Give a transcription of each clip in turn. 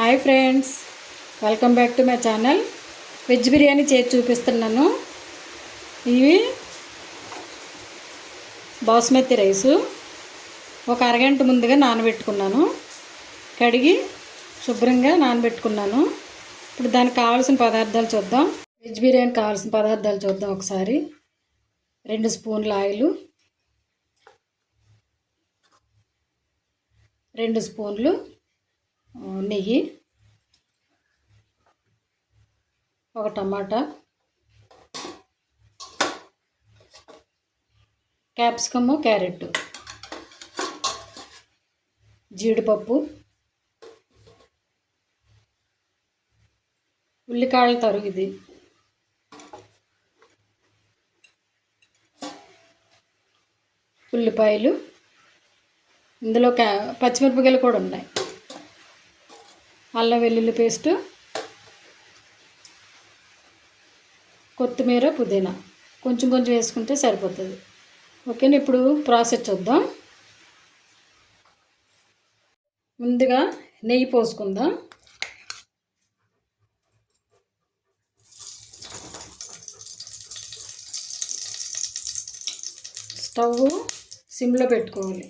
Hi friends, welcome back to my channel. Veg biryani చేసి చూపిస్తున్నాను. ఇవి బాస్మతి రైసు ఒక అరగంట ముందుగా నానబెట్టుకున్నాను. కడిగి శుభ్రంగా నానబెట్టుకున్నాను. ఇప్పుడు దానికి కావాల్సిన పదార్థాలు చూద్దాం. వెజ్ బిర్యానీ కావాల్సిన పదార్థాలు చూద్దాం ఒకసారి. 2 స్పూన్ల ఆయిల్, 2 స్పూన్లు నెయ్యి, ఒక టమాటా, క్యాప్సికము, క్యారెట్, జీడిపప్పు, ఉల్లికాయల తరుగు, ఉల్లిపాయలు, ఇందులో పచ్చిమిరపకాయలు కూడా ఉన్నాయి, అల్లం వెల్లుల్లి పేస్టు, కొత్తిమీర, పుదీనా కొంచెం కొంచెం వేసుకుంటే సరిపోతుంది. ఓకేనా, ఇప్పుడు ప్రాసెస్ చూద్దాం. ముందుగా నెయ్యి పోసుకుందాం. స్టవ్ సిమ్లో పెట్టుకోవాలి.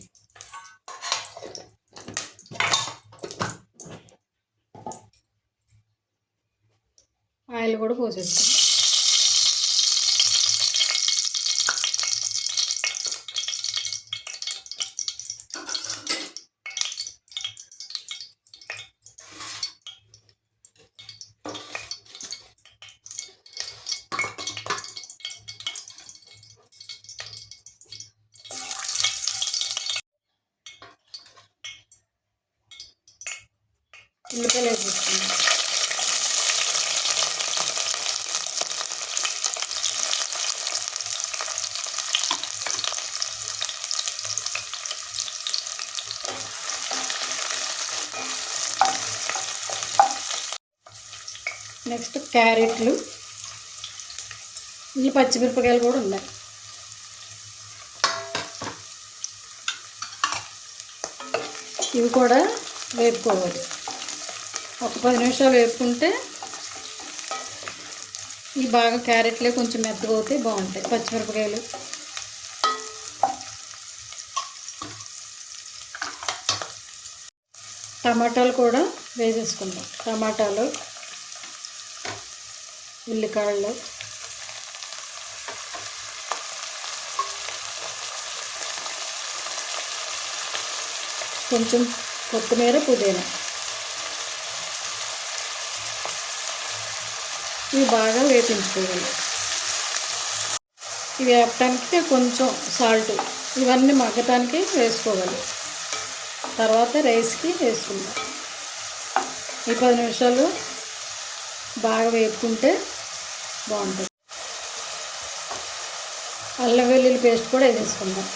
ఆయిల్ కూడా పోసేస్తాం. ఉల్లిపాయలు వేసేసుకుందాం. నెక్స్ట్ క్యారెట్లు, ఈ పచ్చిమిరపకాయలు కూడా ఉన్నాయి. ఇవి కూడా వేపుకోవాలి. ఒక 10 నిమిషాలు వేపుకుంటే ఇవి బాగా క్యారెట్లే కొంచెం మెత్తగా అవుతాయి, బాగుంటాయి. పచ్చిమిరపకాయలు, టమాటాలు కూడా వేసేసుకుందాం. టమాటాలు, ఉల్లికాయలు, కొంచెం కొత్తిమీర, పుదీనా, ఇవి బాగా వేపించుకోవాలి. ఇవి వేపటానికి కొంచెం సాల్ట్, ఇవన్నీ మగ్గటానికి వేసుకోవాలి. తర్వాత రైస్కి వేసుకుందాం. ఈ 10 నిమిషాలు బాగా వేపుకుంటే బాగుంటుంది. అల్లం వెల్లుల్లి పేస్ట్ కూడా వేసేసుకుందాం.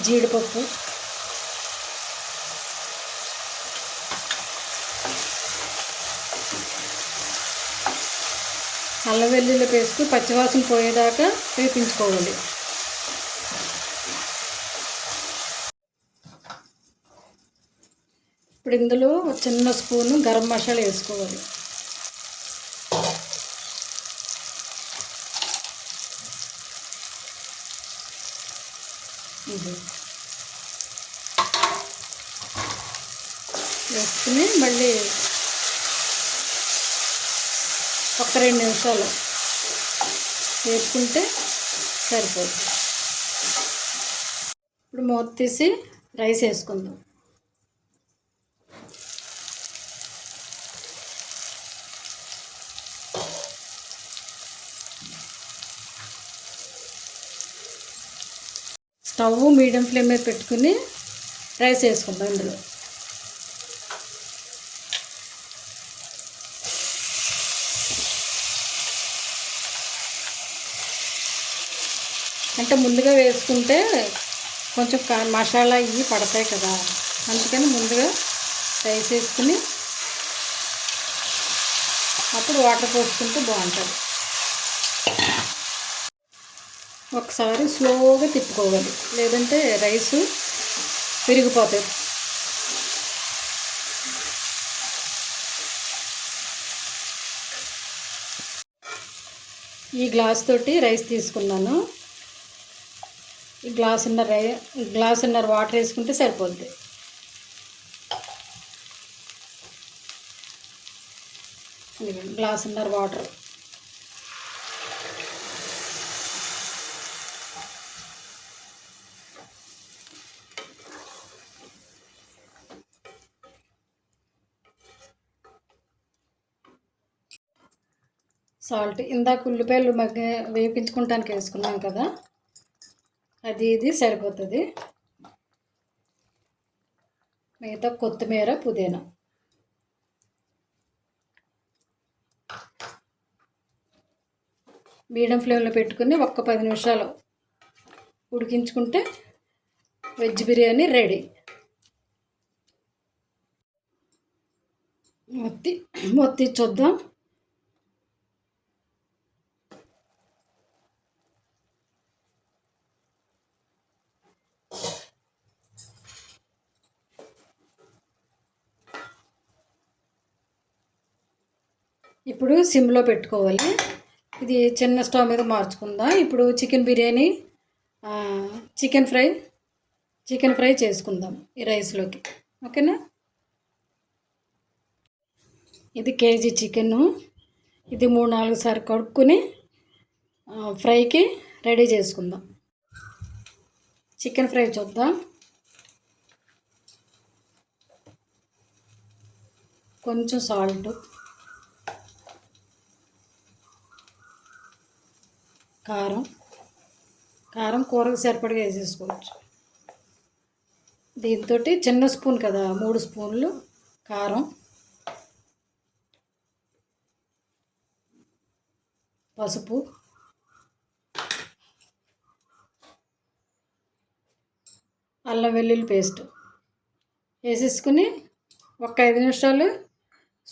జీడిపప్పు, అల్లం వెల్లుల్లి పేస్ట్ పచ్చివాసన పోయేదాకా వేపించుకోవాలి. ఇప్పుడు ఇందులో ఒక చిన్న స్పూను గరం మసాలా వేసుకోవాలి. ఇది వేసుకుని మళ్ళీ ఒక 2 నిమిషాలు వేసుకుంటే సరిపోతుంది. ఇప్పుడు మూత తీసి రైస్ వేసుకుందాం. స్టవ్ మీడియం ఫ్లేమ్ మీద పెట్టుకుని రైస్ వేసుకుందాం. ఇందులో అంటే ముందుగా వేసుకుంటే కొంచెం మసాలా ఇవి పడతాయి కదా, అందుకని ముందుగా రైస్ వేసుకుని అప్పుడు వాటర్ పోసుకుంటే బాగుంటుంది. ఒకసారి స్లోగా తిప్పుకోవాలి, లేదంటే రైసు విరిగిపోతాయి. ఈ గ్లాస్ తోటి రైస్ తీసుకున్నాను. ఈ గ్లాసున్నర వాటర్ వేసుకుంటే సరిపోద్ది. గ్లాసున్నర వాటర్. సాల్ట్ ఇందాక ఉల్లిపాయలు వేపించుకుంటానికి వేసుకున్నాం కదా, ఇది సరిపోతుంది. మిగతా కొత్తిమీర, పుదీనా. మీడియం ఫ్లేమ్లో పెట్టుకుని ఒక్క 10 నిమిషాలు ఉడికించుకుంటే వెజ్ బిర్యానీ రెడీ. మొత్తి చూద్దాం. ఇప్పుడు సిమ్లో పెట్టుకోవాలి. ఇది చిన్న స్టవ్ మీద మార్చుకుందాం. ఇప్పుడు చికెన్ బిర్యానీ, చికెన్ ఫ్రై చేసుకుందాం ఈ రైస్లోకి. ఓకేనా? ఇది కేజీ చికెను. ఇది 3-4 సార్లు కడుక్కుని ఫ్రైకి రెడీ చేసుకుందాం. చికెన్ ఫ్రై చూద్దాం. కొంచెం సాల్ట్, కారం కూరకు సరిపడగా వేసేసుకోవచ్చు. దీంతో చిన్న స్పూన్ కదా, 3 స్పూన్లు కారం, పసుపు, అల్లం వెల్లుల్లి పేస్ట్ వేసేసుకుని ఒక 5 నిమిషాలు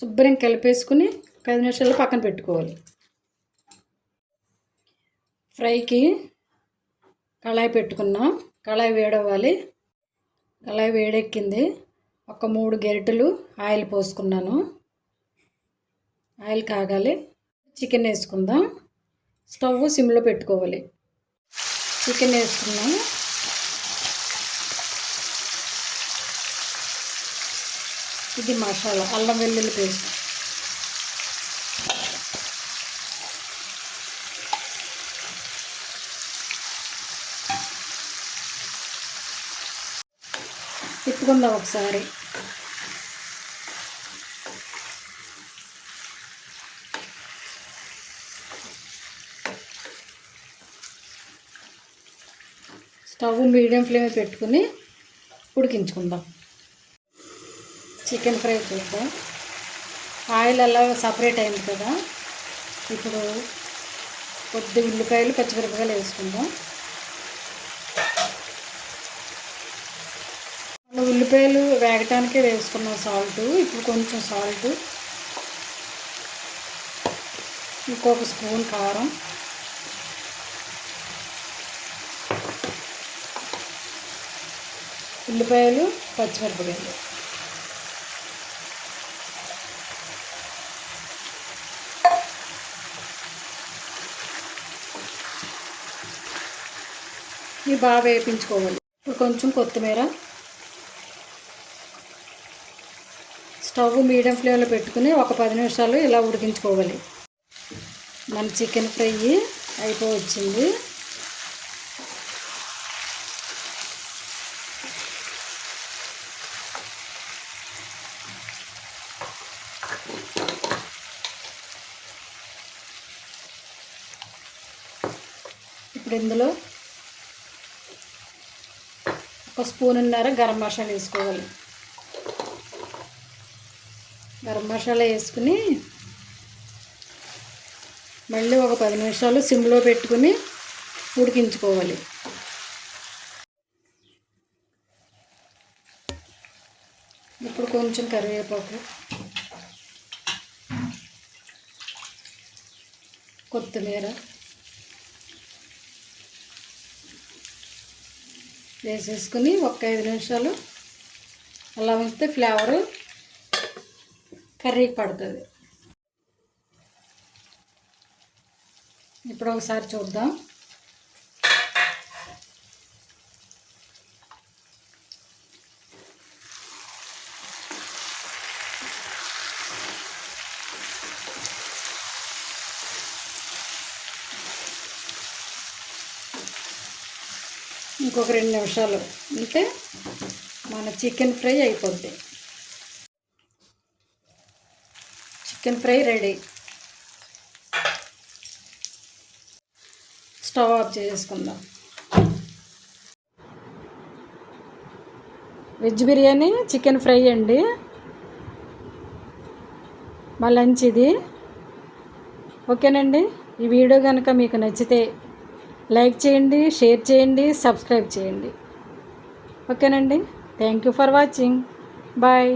శుభ్రం కలిపేసుకుని 5 నిమిషాలు పక్కన పెట్టుకోవాలి. ఫ్రైకి కళాయి పెట్టుకున్నాం. కళాయి వేడవ్వాలి. కళాయి వేడెక్కింది. ఒక 3 గరిటెలు ఆయిల్ పోసుకున్నాను. ఆయిల్ కాగాలి. చికెన్ వేసుకుందాం. స్టవ్ సిమ్లో పెట్టుకోవాలి. చికెన్ వేసుకున్నాం. ఇది మసాలా, అల్లం వెల్లుల్లి పేస్ట్, తిప్పుకుందాం ఒకసారి. స్టవ్ మీడియం ఫ్లేమ్ పెట్టుకుని ఉడికించుకుందాం. చికెన్ ఫ్రై చూద్దాం. ఆయిల్ అలా సపరేట్ అయింది కదా, ఇప్పుడు కొద్ది ఉల్లిపాయలు, పచ్చిమిరపకాయలు వేసుకుందాం. ఉల్లిపాయలు వేగటానికే వేసుకున్నాం సాల్ట్. ఇప్పుడు కొంచెం సాల్ట్, ఇంకొక స్పూన్ కారం, ఉల్లిపాయలు, పచ్చిమిరపకాయలు, ఇవి బాగా వేయించుకోవాలి. ఇప్పుడు కొంచెం కొత్తిమీర. స్టవ్ మీడియం ఫ్లేమ్లో పెట్టుకుని ఒక 10 నిమిషాలు ఇలా ఉడికించుకోవాలి. మన చికెన్ ఫ్రై అయిపోవచ్చింది. ఇప్పుడు ఇందులో 1 స్పూన్నర గరం మసాలా వేసుకోవాలి. గరం మసాలా వేసుకుని మళ్ళీ ఒక 10 నిమిషాలు సిమ్లో పెట్టుకుని ఉడికించుకోవాలి. ఇప్పుడు కొంచెం కరివేపాకు, కొత్తిమీర, వేసేసుకుని ఒక 5 నిమిషాలు అలా ఉంచితే ఫ్లేవరు కర్రీకి పడుతుంది. ఇప్పుడు ఒకసారి చూద్దాం. ఇంకొక 2 నిమిషాలు ఉంటే మన చికెన్ ఫ్రై అయిపోద్ది. Chicken fry ready. Stove off చేసుకుందాం. వెజ్ బిర్యానీ చికెన్ ఫ్రై అండి. మా లంచ్ ఇది. ఓకేనండి. ఈ వీడియో కనుక మీకు నచ్చితే లైక్ చేయండి, షేర్ చేయండి, సబ్స్క్రైబ్ చేయండి. ఓకేనండి. Thank you for watching. Bye.